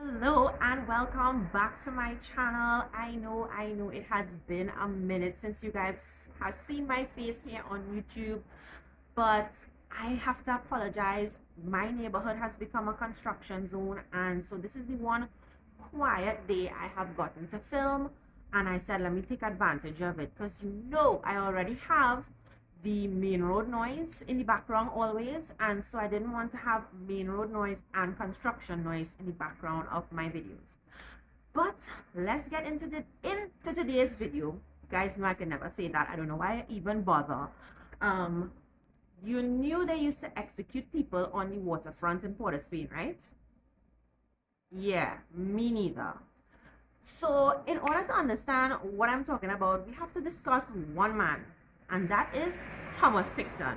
Hello and welcome back to my channel. I know it has been a minute since you guys have seen my face here on YouTube, but I have to apologize. My neighborhood has become a construction zone, and so this is the one quiet day I have gotten to film, and I said let me take advantage of it because I already have the main road noise in the background always, and so I didn't want to have main road noise and construction noise in the background of my videos. But let's get into today's video. You guys know I can never say that. I don't know why I even bother. You knew they used to execute people on the waterfront in Port of Spain, right? Yeah, me neither. So in order to understand what I'm talking about, we have to discuss one man, and that is Thomas Picton.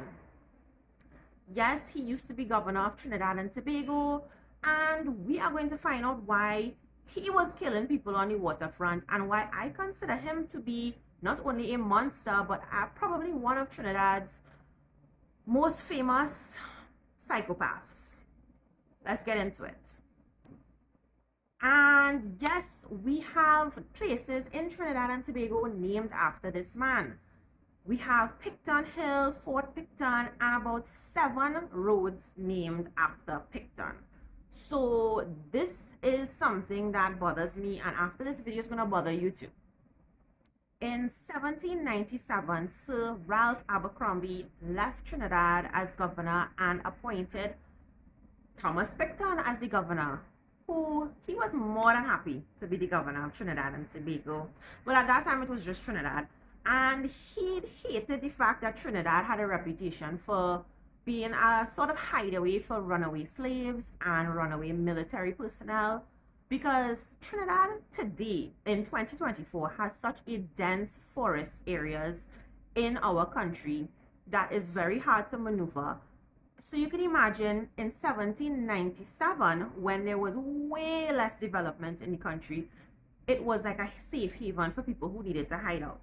Yes, he used to be governor of Trinidad and Tobago, and we are going to find out why he was killing people on the waterfront and why I consider him to be not only a monster, but probably one of Trinidad's most famous psychopaths. Let's get into it. And yes, we have places in Trinidad and Tobago named after this man. We have Picton Hill, Fort Picton, and about 7 roads named after Picton. So this is something that bothers me, and after this video is going to bother you too. In 1797, Sir Ralph Abercrombie left Trinidad as governor and appointed Thomas Picton as the governor, who he was more than happy to be the governor of Trinidad and Tobago. But at that time it was just Trinidad. And he hated the fact that Trinidad had a reputation for being a sort of hideaway for runaway slaves and runaway military personnel, because Trinidad today in 2024 has such a dense forest areas in our country that is very hard to maneuver. So you can imagine in 1797, when there was way less development in the country, it was like a safe haven for people who needed to hide out.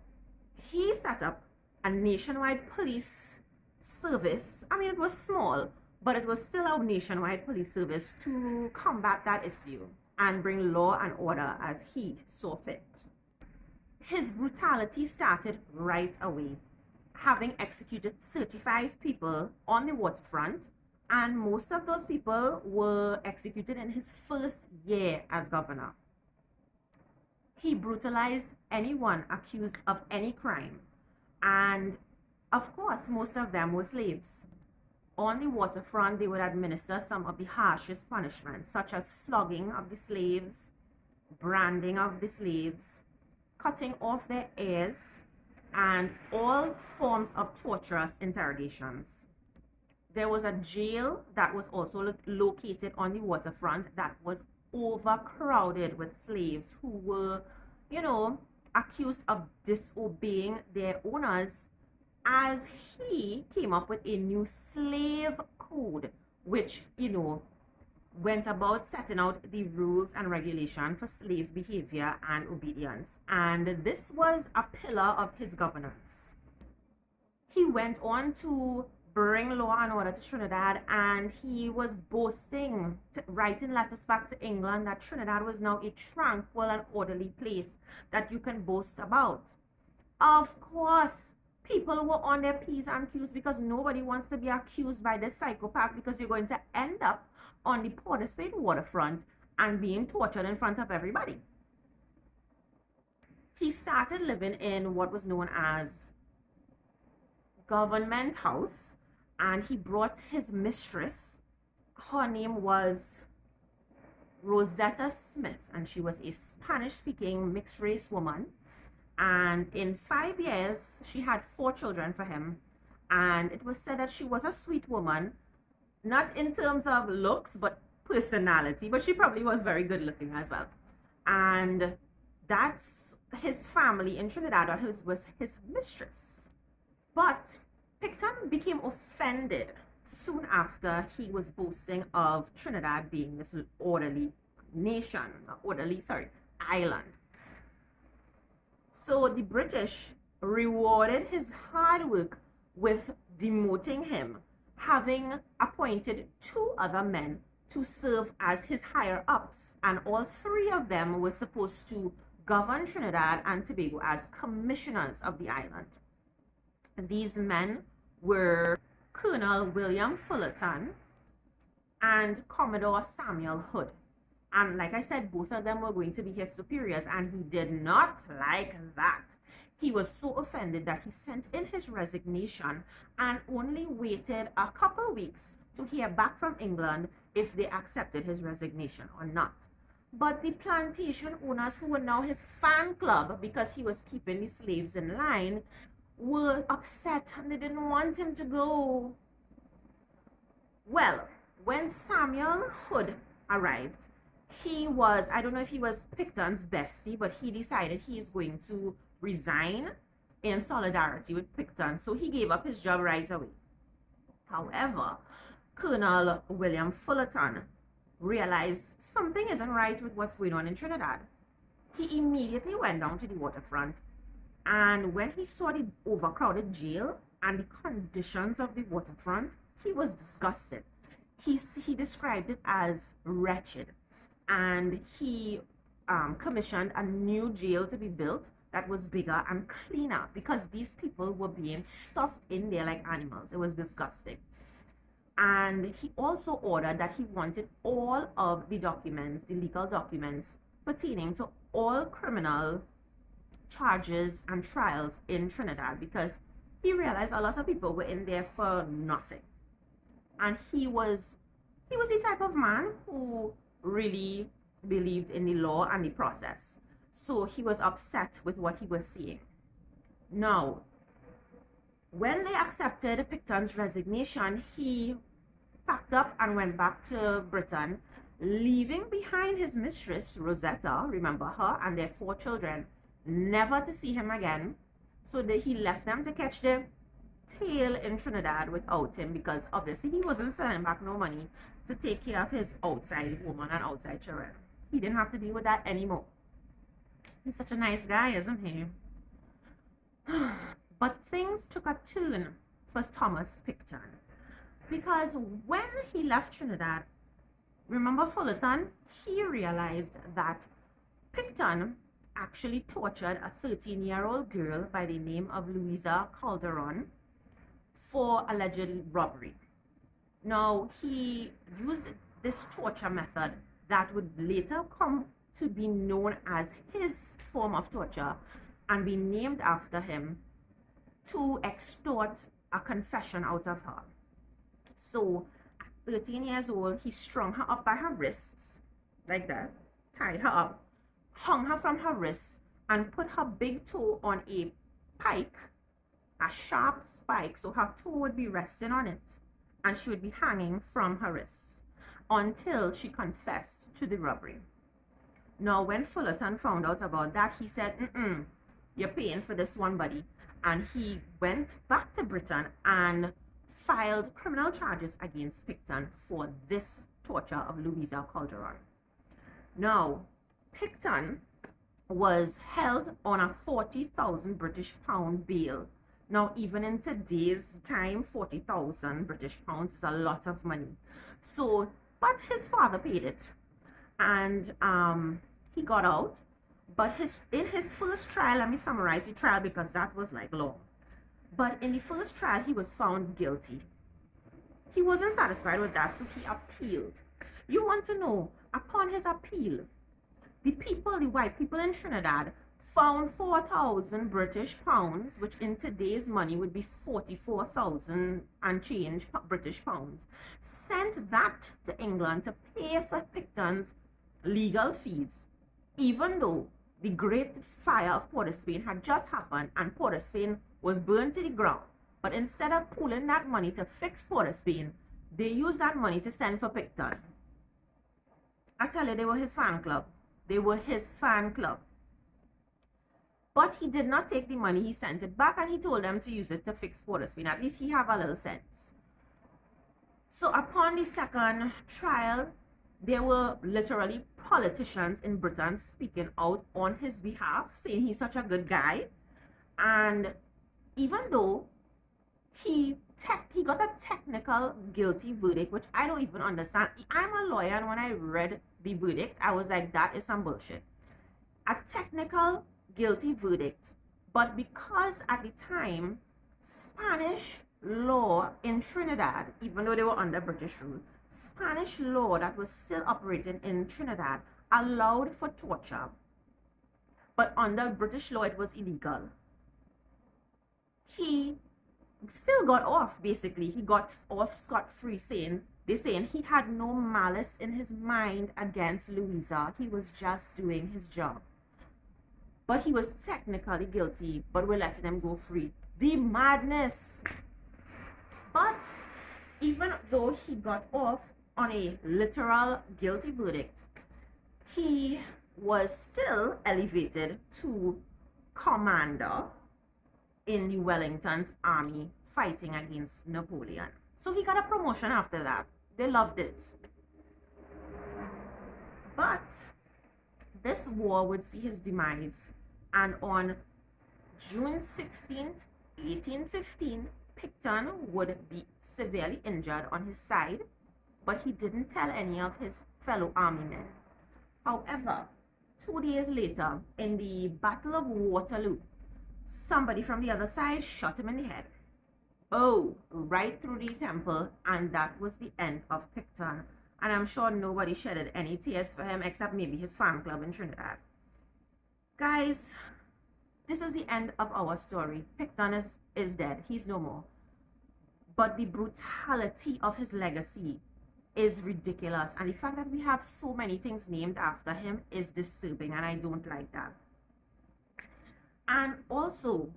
He set up a nationwide police service. I mean, it was small, but it was still a nationwide police service to combat that issue and bring law and order as he saw fit. His brutality started right away, having executed 35 people on the waterfront, and most of those people were executed in his first year as governor. He brutalized anyone accused of any crime, and of course most of them were slaves. On the waterfront, they would administer some of the harshest punishments, such as flogging of the slaves, branding of the slaves, cutting off their ears, and all forms of torturous interrogations. There was a jail that was also located on the waterfront that was overcrowded with slaves who were, accused of disobeying their owners, as he came up with a new slave code, which, went about setting out the rules and regulation for slave behavior and obedience. And this was a pillar of his governance. He went on to bring law and order to Trinidad, and he was boasting, writing letters back to England, that Trinidad was now a tranquil and orderly place that you can boast about. Of course, people were on their P's and Q's, because nobody wants to be accused by this psychopath, because you're going to end up on the Port of Spain waterfront and being tortured in front of everybody. He started living in what was known as Government House, and he brought his mistress. Her name was Rosetta Smith, and she was a Spanish-speaking mixed-race woman. And in 5 years, she had 4 children for him. And it was said that she was a sweet woman, not in terms of looks, but personality. But she probably was very good looking as well. And that's his family in Trinidad, or was his mistress. But Picton became offended soon after he was boasting of Trinidad being this orderly island. So the British rewarded his hard work with demoting him, having appointed 2 other men to serve as his higher ups, and all three of them were supposed to govern Trinidad and Tobago as commissioners of the island. These men were Colonel William Fullerton and Commodore Samuel Hood. And like I said, both of them were going to be his superiors, and he did not like that. He was so offended that he sent in his resignation and only waited a couple weeks to hear back from England if they accepted his resignation or not. But the plantation owners, who were now his fan club because he was keeping the slaves in line, were upset and they didn't want him to go. Well, when Samuel Hood arrived, he was, I don't know if he was Picton's bestie, but he decided he is going to resign in solidarity with Picton. So he gave up his job right away. However, Colonel William Fullerton realized something isn't right with what's going on in Trinidad. He immediately went down to the waterfront, and when he saw the overcrowded jail and the conditions of the waterfront, he was disgusted. He described it as wretched, and he commissioned a new jail to be built that was bigger and cleaner because these people were being stuffed in there like animals. It was disgusting. And he also ordered that he wanted all of the documents, the legal documents pertaining to all criminal charges and trials in Trinidad, because he realized a lot of people were in there for nothing. And he was the type of man who really believed in the law and the process. So he was upset with what he was seeing. Now, when they accepted Picton's resignation, he packed up and went back to Britain, leaving behind his mistress, Rosetta, remember her, and their 4 children, never to see him again. So he left them to catch the tail in Trinidad without him, because obviously he wasn't sending back no money to take care of his outside woman and outside children. He didn't have to deal with that anymore. He's such a nice guy, isn't he? But things took a turn for Thomas Picton, because when he left Trinidad, remember Fullerton, he realized that Picton actually tortured a 13-year-old girl by the name of luisacalderon for alleged robbery. Now, he used this torture method that would later come to be known as his form of torture and be named after him, to extort a confession out of her. So at 13 years old, he strung her up by her wrists like that, tied her up, hung her from her wrists, and put her big toe on a pike, a sharp spike, so her toe would be resting on it and she would be hanging from her wrists until she confessed to the robbery. Now, when Fullerton found out about that, he said, you're paying for this one, buddy. And he went back to Britain and filed criminal charges against Picton for this torture of luisacalderon. Now, Picton was held on a 40,000 British pound bail. Now, even in today's time, 40,000 British pounds is a lot of money. So, but his father paid it, and he got out. But in his first trial, let me summarize the trial because that was like long. But in the first trial, he was found guilty. He wasn't satisfied with that, so he appealed. You want to know, upon his appeal, the white people in Trinidad found 4,000 British pounds, which in today's money would be 44,000 and change British pounds, sent that to England to pay for Picton's legal fees, even though the Great Fire of Port of Spain had just happened and Port of Spain was burned to the ground. But instead of pooling that money to fix Port of Spain, they used that money to send for Picton. I tell you, they were his fan club. They were his fan club. But he did not take the money, he sent it back, and he told them to use it to fix Port of Spain. At least he have a little sense. So upon the second trial, there were literally politicians in Britain speaking out on his behalf, saying he's such a good guy. And even though he he got a technical guilty verdict, which I don't even understand. I'm a lawyer, and when I read the verdict, I was like, that is some bullshit. A technical guilty verdict, but because at the time Spanish law in Trinidad, even though they were under British rule, Spanish law that was still operating in Trinidad allowed for torture, but under British law it was illegal. He still got off. Basically, he got off scot-free, saying he had no malice in his mind against Louisa. He was just doing his job. But he was technically guilty, but we're letting him go free. The madness. But even though he got off on a literal guilty verdict, he was still elevated to commander in the Wellington's army fighting against Napoleon. So he got a promotion after that. They loved it. But this war would see his demise, and on June 16th, 1815, Picton would be severely injured on his side, but he didn't tell any of his fellow army men. However, 2 days later, in the Battle of Waterloo, somebody from the other side shot him in the head. Oh, right through the temple, and that was the end of Picton. And I'm sure nobody shedded any tears for him except maybe his fan club in Trinidad. Guys, this is the end of our story. Picton is dead. He's no more. But the brutality of his legacy is ridiculous. And the fact that we have so many things named after him is disturbing, and I don't like that. And also,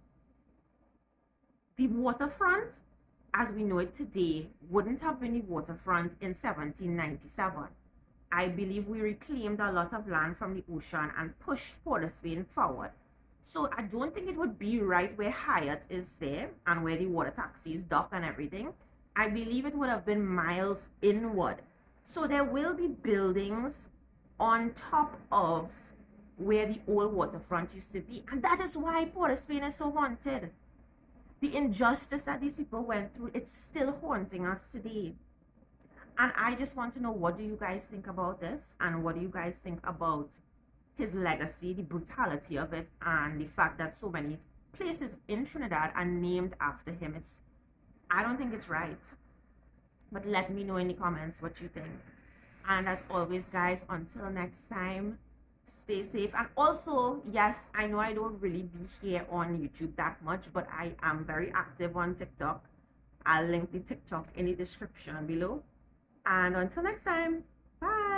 the waterfront, as we know it today, wouldn't have been the waterfront in 1797. I believe we reclaimed a lot of land from the ocean and pushed Port of Spain forward. So I don't think it would be right where Hyatt is there and where the water taxis dock and everything. I believe it would have been miles inward. So there will be buildings on top of where the old waterfront used to be. And that is why Port of Spain is so haunted. The injustice that these people went through, it's still haunting us today. And I just want to know, what do you guys think about this? And what do you guys think about his legacy, the brutality of it, and the fact that so many places in Trinidad are named after him? I don't think it's right. But let me know in the comments what you think. And as always, guys, until next time, stay safe. And also, yes, I know I don't really be here on YouTube that much, but I am very active on TikTok. I'll link the TikTok in the description below. And until next time, bye.